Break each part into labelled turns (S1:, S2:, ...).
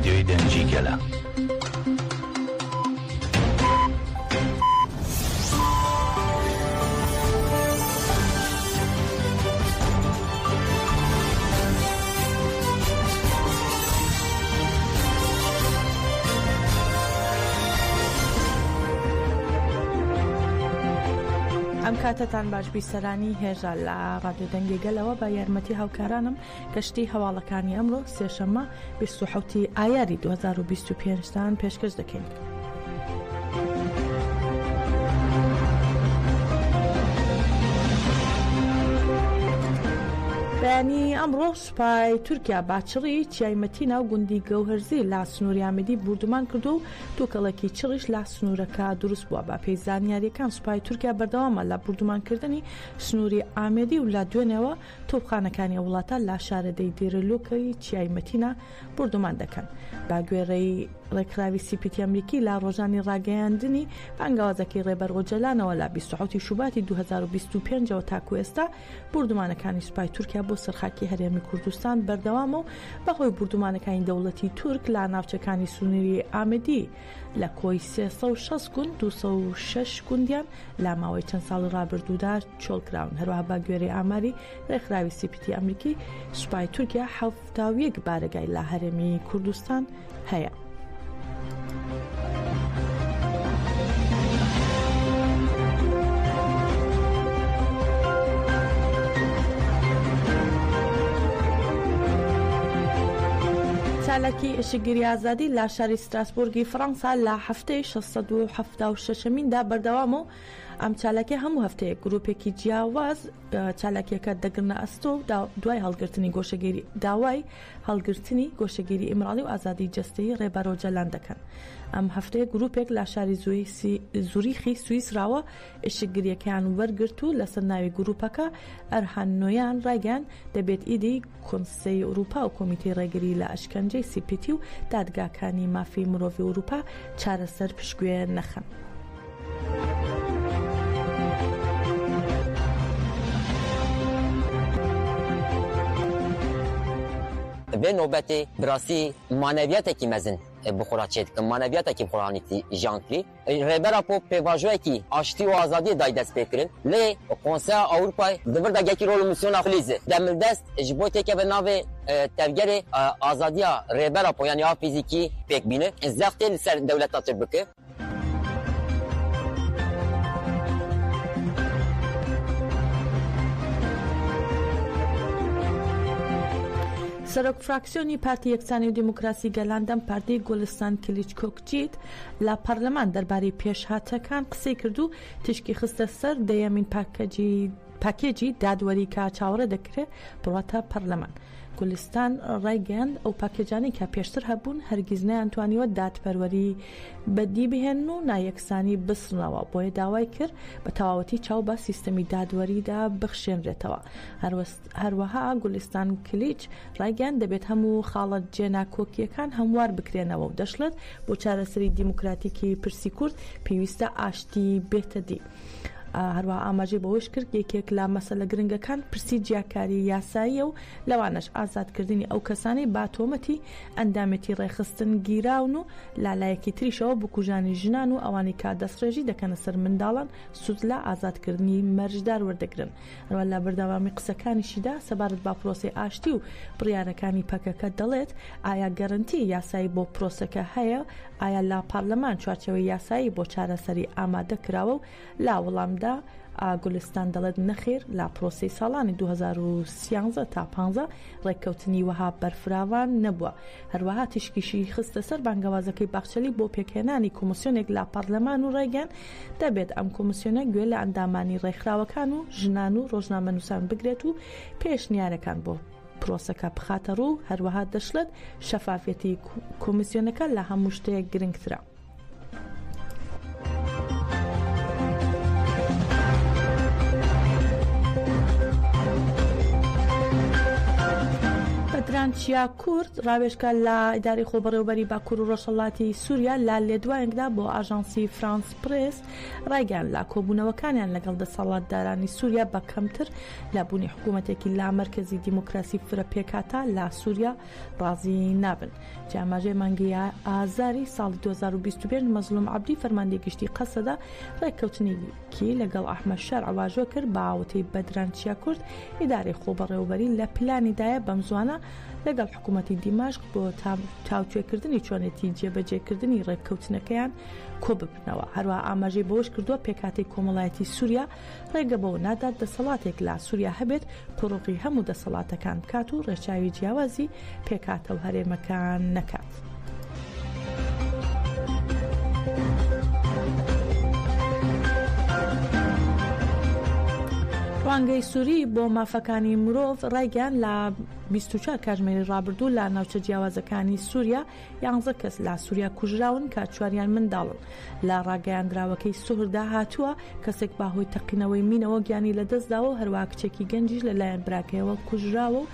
S1: رادیۆی دەنگی گەلە.
S2: ئەم کاتتان باش بیسەرانی هێژە لە ڕادیۆ دەنگی گەلەوە بە یارمەتی هاوکارانم گەشتی هەواڵەکانی ئەمڕۆ سێشەممە 27 ئایاری 2025 پێشکەش دەکەین. بەیانی ئەمڕۆ سوپای تورکیا باچڕی چیایمەتی ناو گوندی گەوهەرزی لا سنووری ئامێدی بردومان کردو و تووکەڵێکی چڕیش لا سنوورەکە دروست بووە. بە پێی زانیاریەکان سوپای تورکیا بەردەوامە لە بردومانکردنی سنووری ئامێدی و لە دوێنەوە تۆپخانەکانی وڵاتە لا شارەدەی دیرەلۆکەی چیایمەتینە بردومان دەکەن. با گوێڕێی ڕێکخراوی سیپیتی ئەمریکی لا ڕۆژانی ڕاگەیاندنی بانگاوازەکەی ڕێبەر ڕۆجەلانەوە لە 27 شوباتی 2025ەوە تاکو ئێستا بردومانەکانی سوپای تورکیا بۆ سەرخاکی هەرێمی کوردستان بەردەوامە و بەهۆی بردومانەکانی دەوڵەتی تورک لە ناوچەکانی سنووری ئامێدی لە کۆی 360 گوند 206 گوندیان لە ماوەی چەند ساڵی ڕابردوودا چۆڵکراون. هەروەها بە گوێرەی ئاماری ڕێکخراوی سیپیتی ئەمریکی سوپای تورکیا 71 بارگای لە هەرێمی کوردستان هەیە. چالاکی ئشتگیری ئازادی لە شاری ستراسبورگی فەڕەنسا لە هەفتەی 676میندا بەردەوام و ئەم چالاکی هەموو هەفتەیە گروپێکی جیاواز چالاکیەکە دەگرنە ئەستۆ و دوای هەڵگرتنی گۆشەگیری داوای هەڵگرتنی گۆشەگیری ئیمراڵی و ئازادی جەستەیی ڕێبەر ڕۆجەلان دەکەن. ئەم هەفتەیە گروپێک لە شاری زوریخی سوئیسراوە ئشتگیریەکەیان وەرگرت و لەسەر ناوی گروپەکە ئەرهان نۆیان ڕایگەیاند دەبێت ئیدی کۆنسەی ئەوروپا و کۆمیتەی ڕێگری لە ئەشکەنجەی سیپیتی و دادگاکانی مافی مرۆڤی ئەوروپا چارەسەر پشتگوێ نەخەن.
S3: به نوبتی براسی مانویاتێکی مەزن بخورا چێت کە مانویاتێکی بخورانیتی ژانکری ڕێبەرا بۆ پێواژوەیەکی ئاشتی و ئازادی دای دەست پێکردن لێ کۆنسەیا ئەوروپای دەبەر دەگەکی ڕۆڵ میسیۆنا خلیزە دەملدەست ji بۆ تێکە بە ناوێ تەرگەرێ ئازادیە ڕێبەرا بۆ یانی یا فیزیکی پێکبینە زەختێ لەسەر دەولەتا تر بکە.
S2: سەرۆک فراکسیۆنی پارتی یەکسانی و دیموکراسی گەلاندەم پارتی گۆلستان کلیچکۆکچیت لە پەرلەمان دەربارەی پێشهاتەکان قسەی کرد و تشکی خستە سەر دەیەمین پاکێجی دادوەری کە چاوەڕێ دەکرێت بڕاتە پەرلەمان. گۆلستان ڕایگەیاند ئەو پاکێجانی کە پێشتر هەبوون هەرگیز نەیانتوانیوە دادپەروەری بەدی بهێن و نایەکسانی بسنەوە بۆیە داوای کرد بە تەواوەتی چاو بە سیستەمی دادوەریدا بخشێنرێتەوە. هەروەها گۆلستان کلیچ ڕایگەیاند دەبێت هەموو خاڵەت جێناکۆکیەکان هەموار بکرێنەوە و دەشڵێت بۆ چارەسەری دیموکراتیکی پرسی کورد پێویستە ئاشتی بێتە دی. هەروە ئاماژەی بەوەش کرد یەکێک لە مەسەلە گرنگەکان پرسی جیاکاری یاساییە و لەوانش ئازادکردنی ئەو کەسانی با تۆمەتی ئەندامەتی ڕێخستن گیراون و لالایەکی تریشەوە بکوژانی ژنان و ئەوانی کا دەستڕێژی دەکەنە سەر منداڵان سوود لە ئازادکردنی مەرجدار وەردەگرن. هەروە لە بەردەوامی قسەکانیشیدا سەبارەت با پرۆسی ئاشتی و بڕیارەکانی پەکەکە دەڵێت ئایا گەرنتی یاسایی بۆ پرۆسەکە هەیە، ئایا لا پارلەمان چوارچەوەی یاسایی بۆ چارەسەری ئامادە کراوە و لا وەڵامدا گۆلستان دەڵێت نەخێر لا پرۆسی ساڵانی 2013 تا 15 ڕێککەوتنی وەها بەرفراوان نەبووە. هەروەها تشکیشی خستە سەر بانگەوازەکەی باخچەلی بۆ پێکهێنانی کۆمسیۆنێک لا پەرلەمان و ڕێگەیان دەبێت ئەم کۆمسیۆنە گوێ لە ئەندامانی ڕێکخراوەکان و ژنان و ڕۆژنامەنووسان بگرێت و پێشنیارەکان بۆ پرۆسەکە بخاتە ڕوو. هەروەها دەشڵێت شەفافەتی کۆمسیۆنەکە لە هەموو شتێک گرنگترە. بەدرانچیا کورد ڕاوێژکە لە ئیداری خۆبەڕێوەبەری باکوور و ڕۆژهەڵاتی سووریا لا لێدوایەکدا بۆ ئاژانسی فرانس پرێس ڕایگەیان لا کۆبوونەوەکانیان لەگەڵ دەسەڵاتدارانی سووریا بە کەمتر لە بوونی حکوومەتێکی لا مەرکەزی دیموکراسی فرە پێکاتە لا سووریا ڕازی نابن. جاماژەی مانگی ئازاری ساڵی 2025 مەزلوم عەبدی فەرماندەی گشتی قەسەدا ڕێککەوتنێکی لەگەڵ ئەحمەد شەر ئەواژۆ کرد بە ئاوتەی بەدرانچیا کورد ئیداری خۆبەڕێوەبەری لە پلانیدایە بەم زوانە لەگەڵ حکوومەتی دیماشق بۆ تاوتوێکردنی چۆنێتی جێبەجێکردنی ڕێککەوتنەکەیان کۆ ببنەوە. هەروە ئاماژەی بەوەش کردووە پێکاتی کۆمەڵایەتی سووریا ڕێگە بەوە نادات دەسەڵاتێک لا سووریا هەبێت قوڕوقی هەموو دەسەڵاتەکان بکات و ڕێچاوی جیاوازی پێکاتە و هەرێمەکان نەکات. ڕوانگەی سووری بۆ مافەکانی مرۆڤ ڕایگەیان لە 24 کاتژمێری ڕابردوو لە ناوچە جیاوازەکانی سووریا 11 کەس لە سووریا کوژراون کە چواریان منداڵن. لە ڕاگەیاندراوەکەی سوهردا هاتووە کەسێک باهۆی تەقینەوەی مینەوە گیانی لەدەستداوە و هەروە کچێکی گەنجیش لەلایەن براکەیەوە کوژراوە و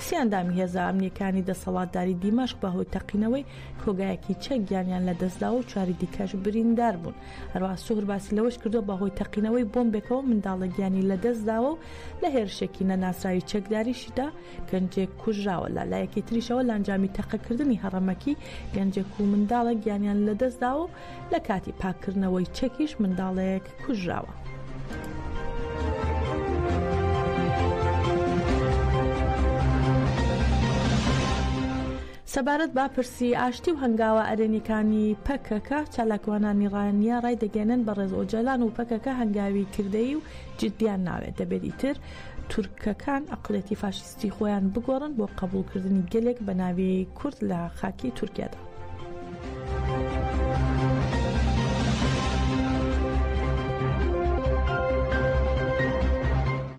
S2: سیاندامی هێزە ئەمنیەکانی دەسەڵاتداری دیماشق بەهۆی تەقینەوەی کۆگایەکی چەک گیانیان لەدەستداوە و چواری دیکەش بریندار بوون. هەروە سوهر باسی لەوەش کردووە بەهۆی تەقینەوەی بۆمبێکەوە منداڵە گیانی لەدەستداوە و لە هێرشێکی نەناسراوی چەکداریشیدا گەنجێک کوژراوە. لە لایەکی تریشەوە لە ئەنجامی تەقەکردنی هەڕەمەکی گەنجێک و منداڵە گیانیان لەدەستداوە و لە کاتی پاکردنەوەی چەکیش منداڵەیەک کوژراوە. سەبارەت با پرسی ئاشتی و هەنگاوە ئەرێنیەکانی پەکەکە چالاکوانانی ڕایانە ڕای دەگەێنن بە ڕێز ئۆجەلان و پەکەکە هەنگاوی کردەی و جددیان ناوێت. دەبێت ئیتر تورکەکان ئەقڵێتی فاشیستی خۆیان بگۆڕن بۆ قبولکردنی گەلێک بە ناوی کورد لە خاکی تورکیادا.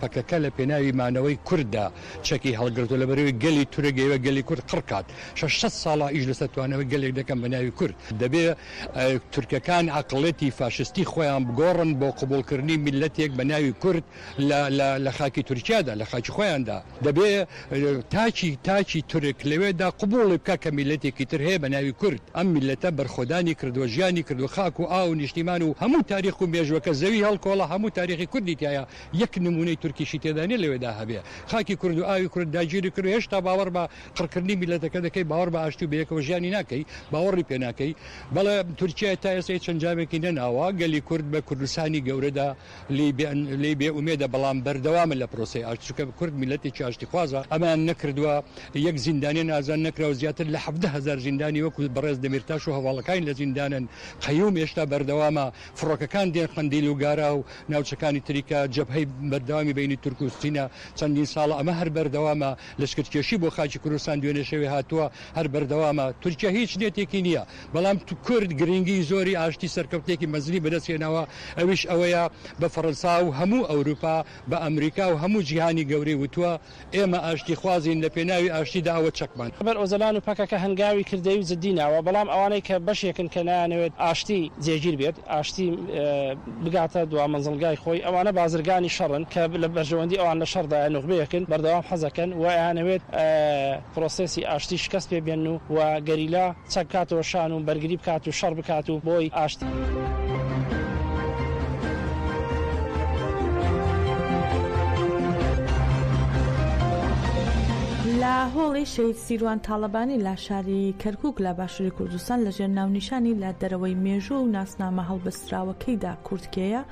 S1: پەکەکە لە پێناوی مانەوەی کووردا چەکی هەڵگرتو لە بەرەوەی گەلی تورێگەوە گەلی کورد قڕکات 600 ساڵە ئیش لەسەر توانەوە گەلێک دەکەم بە ناوی کورد. دەبێت تورکەکان عقڵەتی فاشستی خۆیان بگۆڕن بۆ قبولکردنی میلەتێک بە ناوی کورد لە خاکی تورکیادا لە خاکی خۆیاندا. دەبێت تاچی تورک لەوێدا قبوڵی بکە کە میلەتێکی تر هەیە بە ناوی کورد. ئەم میلەتە بەرخۆدانی کردووە ژیانی کردو خاک و ئاو نیشتیمان و هەموو تاریخ و مێژوەکە زەوی هەڵکۆڵە هەموو تاریخی کوردی تایە یەک نمونەی تورکیشی تێدانی لەوێدا هەبێ. خاکی کورد و ئاوی کورد داگیری کرد هێشتا باوەڕ بە قڕکردنی میلەتەکە دەکەی باوەڕ بە ئاشتی و بەیەکەوە ژیانی ناکەی باوەڕی پێ ناکەی. بەڵێ تورکیا تا ئێستا چەند جامێکی نەناوە گەلی کورد بە کوردستانی گەورەدا لێ بێ ئومێدە بەڵام بەردەوامە لە پرۆسی ئاشتیکە کورد میلەتێکی ئاشتی خوازە. ئەمان نەکردووە یەک زیندانی نازان نەکراوە زیاتر لە 700,000 زیندانی وەکو بەڕێز دەمیرتاش و هەواڵەکانی لە زیندانن قەیوم هێشتا بەردەوامە فڕۆکەکان دێن قەندیل و گارا و ناوچەکانی تریکە جەبهەی بەردەوامی بینی تورک و سینە چەندین ساڵە ئەمە هەر بەردەوامە لەشکرکێشی بۆ خاکی کوردستان دوێنێ شەوێ هاتووە هەر بەردەوامە. تورکیا هیچ نێتێکی نییە بەڵام کورد گرنگی زۆری ئاشتی سەرکەوتێکی مەزنی بەدەستێنەوە ئەویش ئەوەیە بە فەڕەنسا و هەموو ئەوروپا بە ئەمریکا و هەموو جیهانی گەورەی وتووە ئێمە ئاشتی خوازین لە پێناوی ئاشتیدا ئەوە چەکمان.
S4: بەر ئۆزەلان و پەکەکە هەنگاوی کردەی و جددی ناوە بەڵام ئەوانەی کە بەشێکن کە نایانەوێت ئاشتی جێگیر بێت ئاشتی بگاتە دوا مەنزڵگای خۆی ئەوانە بازرگانی شەڕن کە لە بەرژەوەندی ئەوان لە شەڕدا نوخبەیەکن بەردەوام حەزەکەن و ئەیانەوێت پرۆسێسی ئاشتی شکست پێ بێن و گەریلا چەک کاتەوە شان و بەرگری بکات و شەڕ بکات و بۆی ئاشتی.
S2: لە هۆڵی شەید سیروان تاڵەبانی لە شاری کەرکووک لە باشووری کوردستان لەژێر ناونیشانی لە دەرەوەی مێژوو و ناسنامە هەڵبەستراوەکەیدا کورتکەیە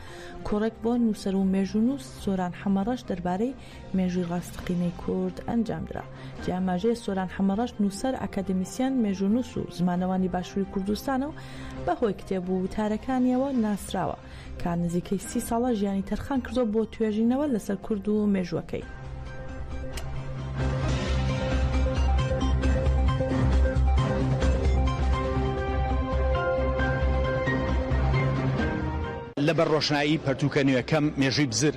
S2: کۆڕێک بۆ نووسەر و مێژونووس سۆران حەمەڕەش دەربارەی مێژووی ڕاستەقینەی کورد ئەنجامدرا. جیاماژەیە سۆران حەمەڕەش نووسەر ئەکادمیسیان مێژونووس و زمانەوانی باشووری کوردستانە و بەهۆی کتێب و وتارەکانیەوە ناسراوە کە نزیکەی 30 ساڵە ژیانی تەرخان کردو بۆ توێژینەوە لەسەر کورد و مێژوەکەی.
S5: لەبەر ڕۆشنایی پەرتووکە نوێەکەم مێژووی بزر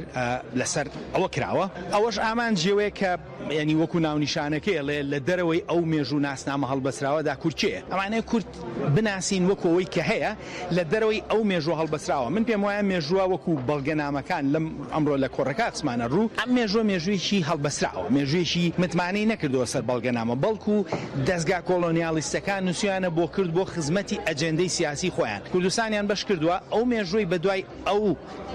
S5: لەسەر ئەوە کراوە ئەوەش ئامان جێوەیە کە ینی وەکو ناونیشانەکەی لە دەرەوەی ئەو مێژوو ناسنامە هەڵبەسراوەدا کورتچەیە ئەمانەیە کورت بناسین وەکەوەی کە هەیە لە دەرەوەی ئەو مێژوو هەڵبەسراوە من پێم وایە مێژووە وەکو بەڵگەنامەکان لەم ئەمڕۆ لە کۆڕەکە قسمانە ڕوو ئەم مێژوویەکی هەڵبەسراوە مێژوویەکی متمانەی نەکردووە سەر بەڵگەنامە بەڵکو دەستگا کۆلۆنیالیستەکان نووسیانە بۆ کرد بۆ خزمەتی ئەجەندەی سیاسی خۆیان کوردستانیان بەش کردووە ئەو مێژووی بەدوای ئەو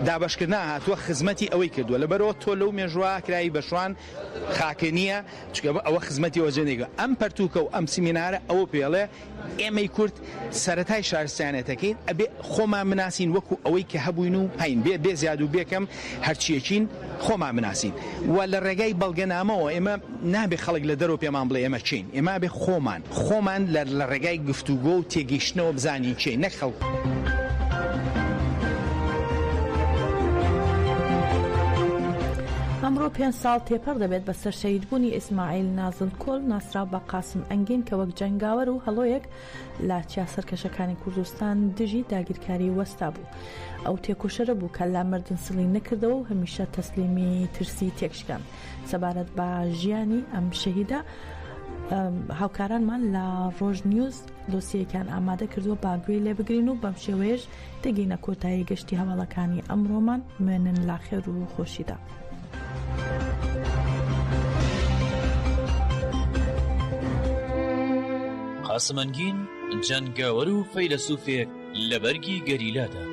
S5: دابەشکردنا هاتووە خزمەتی ئەوەی کردووە لەبەرەوە تۆ لەو مێژووە کرایی بەشوان خاکە نییە چکە ئەوە خزمەتی ئەجەندێکە ئەم پەرتووکە و ئەم سیمینارە ئەوە پێڵێ ئێمەی کورد سەرەتای شارستانێتەکەین ئەبێ خۆمان مناسین وەکو ئەوەی کە هەبووین و هەین بێ زیاد و بێکەم هەرچیەکین خۆمان مناسین و لە ڕێگای بەڵگەنامەوە ئێمە نابێ خەڵک لە دەرەوە پێمان بڵێ ئێمە چین ئێمە بێ خۆمان لە ڕێگای گفتوگۆ و تێگەیشتنەوە بزانین چین نەک خەڵک
S2: ئەمڕۆ 5 ساڵ تێپەر دەبێت بەسەر شەیدبوونی ئیسماعیل نازل کۆل ناسراو بە قاسم ئەنگین کە وەک جەنگاوەر و هەڵۆیەک لە چیا سەرکەشەکانی کوردستان دژی داگیرکاری وەستا بوو ئەو تێکۆشەرە بوو کە لا مردنسڵی نەکردەوە و هەمیشە تەسلیمی ترسی تێکشکان سەبارەت بە ژیانی ئەم شەهیدە هاوکارانمان لە ڕۆژ نیوز دۆسیەکان ئامادە کردووە باگوێی لێ بگرین و بەم شێوەیەش دەگەینە کۆتایی گەشتی هەواڵەکانی ئەمڕۆمان موێنن لاخێر و خۆشیدا.
S6: قاسم ئەنگین جەنگاوەر و فەیلسوفێک لە بەرگی گەریلادا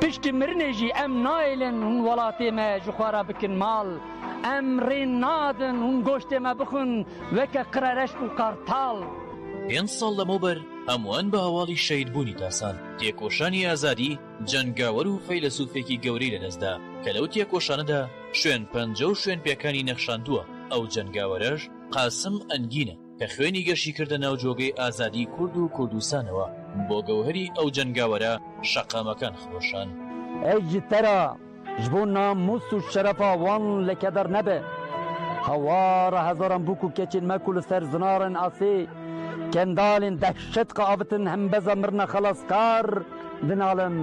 S7: پشتی مرنێژی ئەم نایلن هون وڵاتێمە ji خوارە بکن ماڵ ئەم ڕێن نادن هون گۆشتێمە بخون وەکە قرەرەش و قارتاڵ
S6: 5 ساڵ لەمەوبەر هەمووان بە هەواڵی شەیدبوونی تاسان تێکۆشانی ئازادی جەنگاوەر و فەیلسوفێکی گەورەی لەدەستدا کە لەو تێکۆشانەدا شوێن پەنجە و شوێن پێکانی نەخشاندووە ئەو جەنگاوەرەش قاسم ئەنگینە کە خوێنی گەشتی کردە ناوجۆگەی ئازادی کورد و کوردستانەوە بۆ گەوهری ئەو جەنگاوەرە شەقامەکان خۆشان
S7: ئەی جتەرە ji bo namus û şerefa wan lekedar nebe hewara hezaran bûk û keçên me ku li ser zinarin asê kendalên dehşet qaavitin hembeza mirna xelaskar dinalim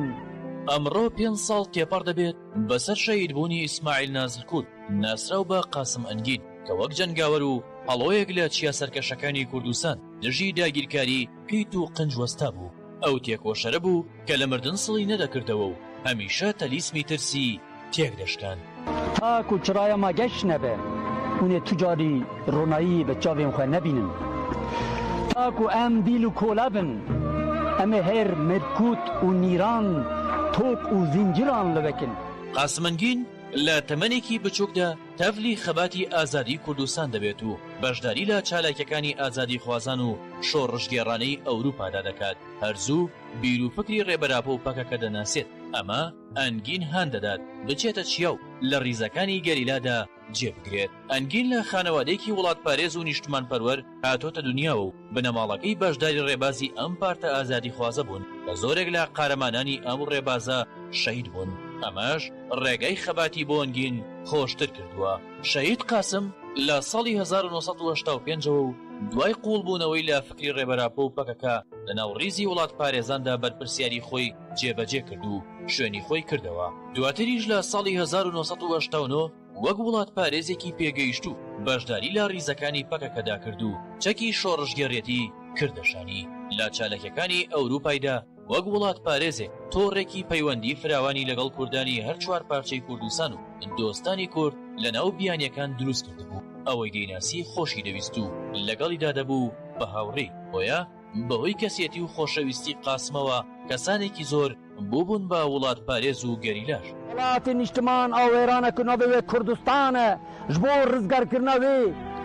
S6: ئەمڕۆ 5 ساڵ تێپەڕ دەبێت بەسەر شەیدبوونی ئیسماعیل نازلکوت ناسراو بە قاسم ئەنگین کە وەک جەنگاوەر و هەڵۆیەک لە چیا سەرکەشەکانی کوردستان دژی داگیرکاری پیت و قنج وەستا بوو ئەو تێکۆشەرە بوو کە لە مردنسڵی نەدەکردەوە و هەمیشە تەلیسمی ترسی تێک دەشکان
S7: تاک و چرایە ما گەشت نەبێ hûnê tucarî ronayî bi çavên xwe nebînin tak û em dîl û kola bin em ê hêr mêrkût û nîran tok û zinciran li vekin
S6: قاسم ئەنگین لە تەمەنێکی بچووکدا تەفلی خەباتی ئازادی کوردستان دەبێت و بەشداری لە چالاکیەکانی ئازادی خوازان و شۆڕژگێڕانەی ئەوروپادا دەکات هەرزوو بیر و فکری ڕێبەراپۆ و پەکەکە دەناسێت ئەمە ئەنگین هان دەدات بچێتە چیا و لە ڕیزەکانی گەریلادا جێبگرێت ئەنگین لە خانەوادەیەکی وڵات پارێز و نیشتمان پەروەر هاتۆتە دنیا و بنەماڵەکەی بەشداری ڕێبازی ئەم پارتە ئازادی خوازە بوون کە زۆرێک لە قارەمانانی ئەم ڕێبازە شەهید بوون ئەمەش ڕێگەی خەباتی بۆ ئەنگین خۆشتر کردووە شەهید قاسم لە ساڵی 1985 و دوای قوڵبوونەوەی لە فکری ڕێبەراپۆ و پەکەکە لە ناوڕیزی وڵات پارێزاندا بەرپرسیاری خۆی جێبەجێ کرد و شوێنی خۆی کردەوە دواتریش لە ساڵی 1989 وەک وڵات پارێزێکی پێگەیشت و بەشداری لە ڕیزەکانی پەکەکەدا کرد و چەکی شۆڕژگەڕێتی کردەشانی لە چالەکیەکانی ئەوروپایدا وەک وڵات پارێزێک تۆڕێکی پەیوەندی فراوانی لەگەڵ کوردانی هەر چوار پارچەی کوردستان و دۆستانی کورد لە ناو بیانیەکان دروست کردبوو ئەوەی دەیناسی خۆشی دەویست و لەگەڵیدا دەبوو بە هاوڕێی بۆیە بەهۆی کەسێتی و خۆشەویستی قاسمەوە کەسانێکی زۆر بووبوون بە وڵات پارێز و گەریلاش
S7: وڵاتی نیشتمان ئاوێرانەکردنەوە وێ کوردستانە ji bo rizgarkirina wê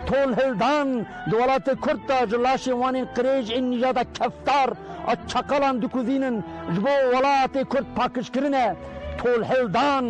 S7: tol hildan di welatê Kurd da ji laşên wanên qirêj ên nîjada keftar a çaqalan dikuzînin ji bo welatê Kurd pakişkirine tol hildan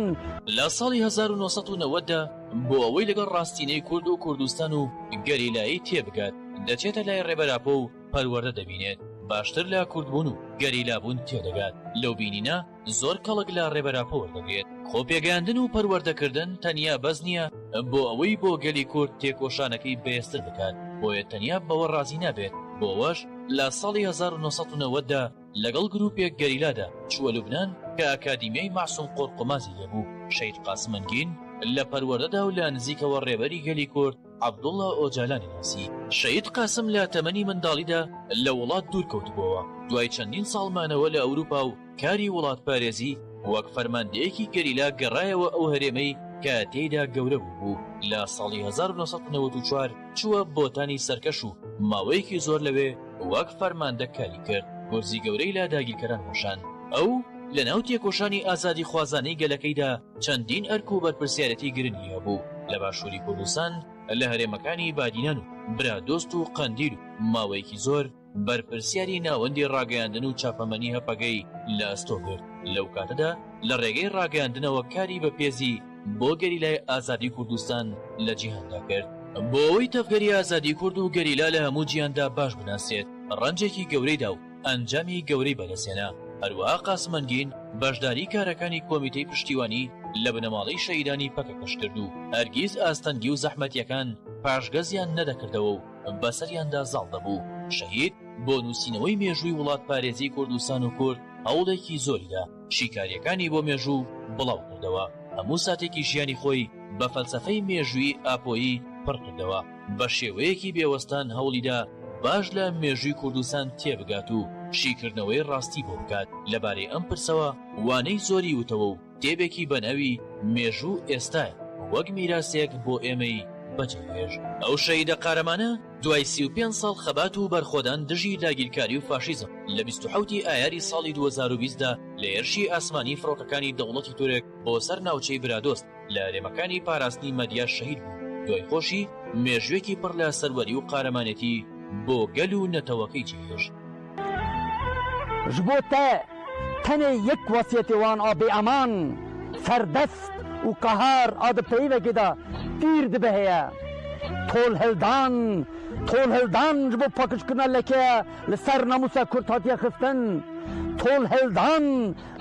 S6: لە ساڵی 1990دا بۆ ئەوەی لەگەڵ ڕاستینەی کورد و کوردستان و گەریلایی تێبگات دەچێتە لای ڕێبەراپۆ و پەروەردە دەبینێت باشتر لە کوردبوون و گەریلابوون تێدەگات لەو بینینە زۆر کەڵک لە ڕێبەراپۆ وەردەگرێت خۆپێگەاندن و پەروەردەکردن تەنیا بەس نییە بۆ ئەوەی بۆ گەلی کورد تێکۆشانەکەی بەهێزتر بکات بۆیە تەنیا بەوە ڕازی نابێت بۆەوەش لە ساڵی 1990دا لەگەڵ گروپێک گەریلادا چووە لوبنان کە ئەکادیمیای معسووم قۆرقۆمازی لەبوو. شەید قاسمەنگین لە پەروەردەدا و لە نزیکەوە ڕێبەری گەلی کورد عەبدوڵڵا ئۆجالانی ناسی. شەید قاسم لە تەمەنی منداڵیدا لە وڵات دوور کەوتبووەوە. دوای چەندین ساڵمانەوە لە ئەوروپا و کاری وڵات پارێزی وەک فەرماندەیەکی گەریلا گەڕایەوە ئەو هەرێمەی کە تێیدا گەورە بوو. لە ساڵی 1994 چووە بۆتانی سەرکەش و ماوەیەکی زۆر لەوێ وەک فەرماندە کاری کرد. گۆرزی گەورەی لا داگیرکەران هۆشان. ئەو لە ناو تێکۆشانی ئازادی خوازانەی گەلەکەیدا چەندین ئەرک و بەرپرسیارەتی گرنگی هەبوو. لە باشووری کوردستان لە هەرێمەکانی بادینان و برادۆست و قەندیل و ماوەیەکی زۆر بەرپرسیاری ناوەندی ڕاگەیاندن و چاپەمەنی هەپەگەی لە ئەستۆ کرد. لەو کاتەدا لە ڕێگەی ڕاگەیاندنەوە کاری بەپێزی بۆ گەریلای ئازادی کوردستان لە جیهاندا کرد. بۆ ئەوەی تەفگەری ئازادی کورد و گەریلا لە هەموو جیهاندا باش بناسێت ڕەنجێکی گەورەیدا و ئەنجامی گەورەی بەدەستێنا. هەروەها قاسمەنگین بەشداری کارەکانی کۆمیتەی پشتیوانی لە بنەماڵەی شەهیدانی پەکەکەش کرد و هەرگیز ئاستەنگی و زەحمەتیەکان پاشگەزیان نەدەکردەوە و بەسەریاندا زاڵ دەبوو. شەهید بۆ نووسینەوەی مێژووی وڵات پارێزی کوردستان و کورد هەوڵێکی زۆریدا شیکاریەکانی بۆ مێژوو بڵاو کردەوە. هەموو ساتێکی ژیانی خۆی بە فەلسەفەی مێژووی ئاپۆیی پڕ کردەوە. بە شێوەیەکی بێوەستان هەوڵیدا باش لە مێژووی کوردستان تێبگات و شیکردنەوەی ڕاستی بۆ بکات. لەبارەی ئەم پرسەوە وانەی زۆری وتەوە و تێبێکی بەناوی مێژوو ئێستایە وەک میراسێک بۆ ئێمەی بەجێهێژ. ئەو شەهیدە قارەمانە دوای 35 ساڵ خەبات و بەرخۆدان دژی داگیرکاری و فاشیزم لە 27 ئایاری ساڵی 2020دا لە هێرشی ئاسمانی فڕۆکەکانی دەوڵەتی تورک بۆ سەر ناوچەی برادۆست لە هەرێمەکانی پاراستنی مەدیا شەهید بوو. دوای خۆشی مێژوێکی پڕ لە سەروەری و قارەمانێتی بۆ گەل و نەتەوەکەی جێهێشت.
S7: ji bo te tenê yek wasiyetê wan a bêeman, serdest û qehar a di peyvekê de pîr dibe heye. Tolhildan ji bo pakişkirina leke li ser namûsa Kurd hatiye xistin. Tolhildan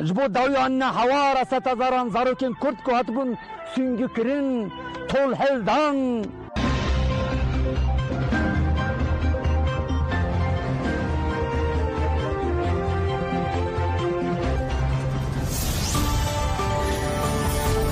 S7: ji bo dawiya nehewara 100,000 zarokên Kurd ku hatibûn sûngî kirin. Tolhildan